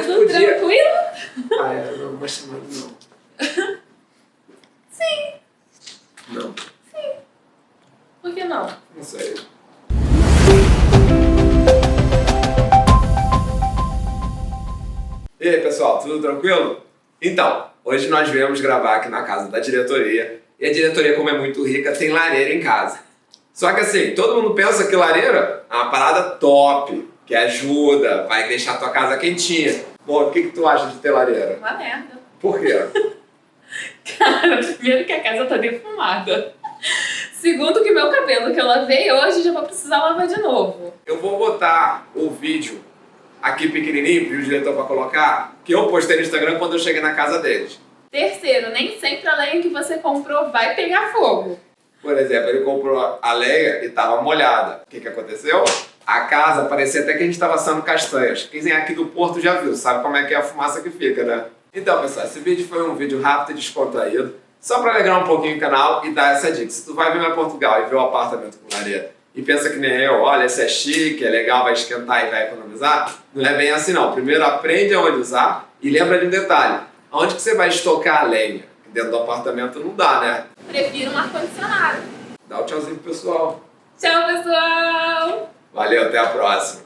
Tudo tranquilo? Ah, não, uma chamada não. Sim. Não, Sim. Por que não? não sei. E aí, pessoal, tudo tranquilo? Então, hoje nós viemos gravar aqui na casa da diretoria. E a diretoria, como é muito rica, tem lareira em casa. Só que assim, todo mundo pensa que lareira é uma parada top, que ajuda, vai deixar a tua casa quentinha. Bom, o que tu acha de ter lareira? Uma merda. Por quê? Cara, primeiro que a casa tá defumada. Segundo que meu cabelo que eu lavei hoje já vou precisar lavar de novo. Eu vou botar o vídeo aqui pequenininho, para o diretor para colocar, que eu postei no Instagram quando eu cheguei na casa deles. Terceiro, nem sempre a lenha que você comprou vai pegar fogo. Por exemplo, ele comprou a lenha e estava molhada. O que aconteceu? A casa parecia até que a gente estava assando castanhas. Quem é aqui do Porto já viu, sabe como é que é a fumaça que fica, né? Então, pessoal, esse vídeo foi um vídeo rápido e descontraído, só para alegrar um pouquinho o canal e dar essa dica. Se tu vai vir para Portugal e ver o apartamento com lareira e pensa que nem eu, olha, esse é chique, é legal, vai esquentar e vai economizar, não é bem assim não. Primeiro aprende aonde usar e lembra de um detalhe. Onde que você vai estocar a lenha? Dentro do apartamento não dá, né? Prefiro um ar-condicionado. Dá um tchauzinho pro pessoal. Tchau, pessoal! Valeu, até a próxima.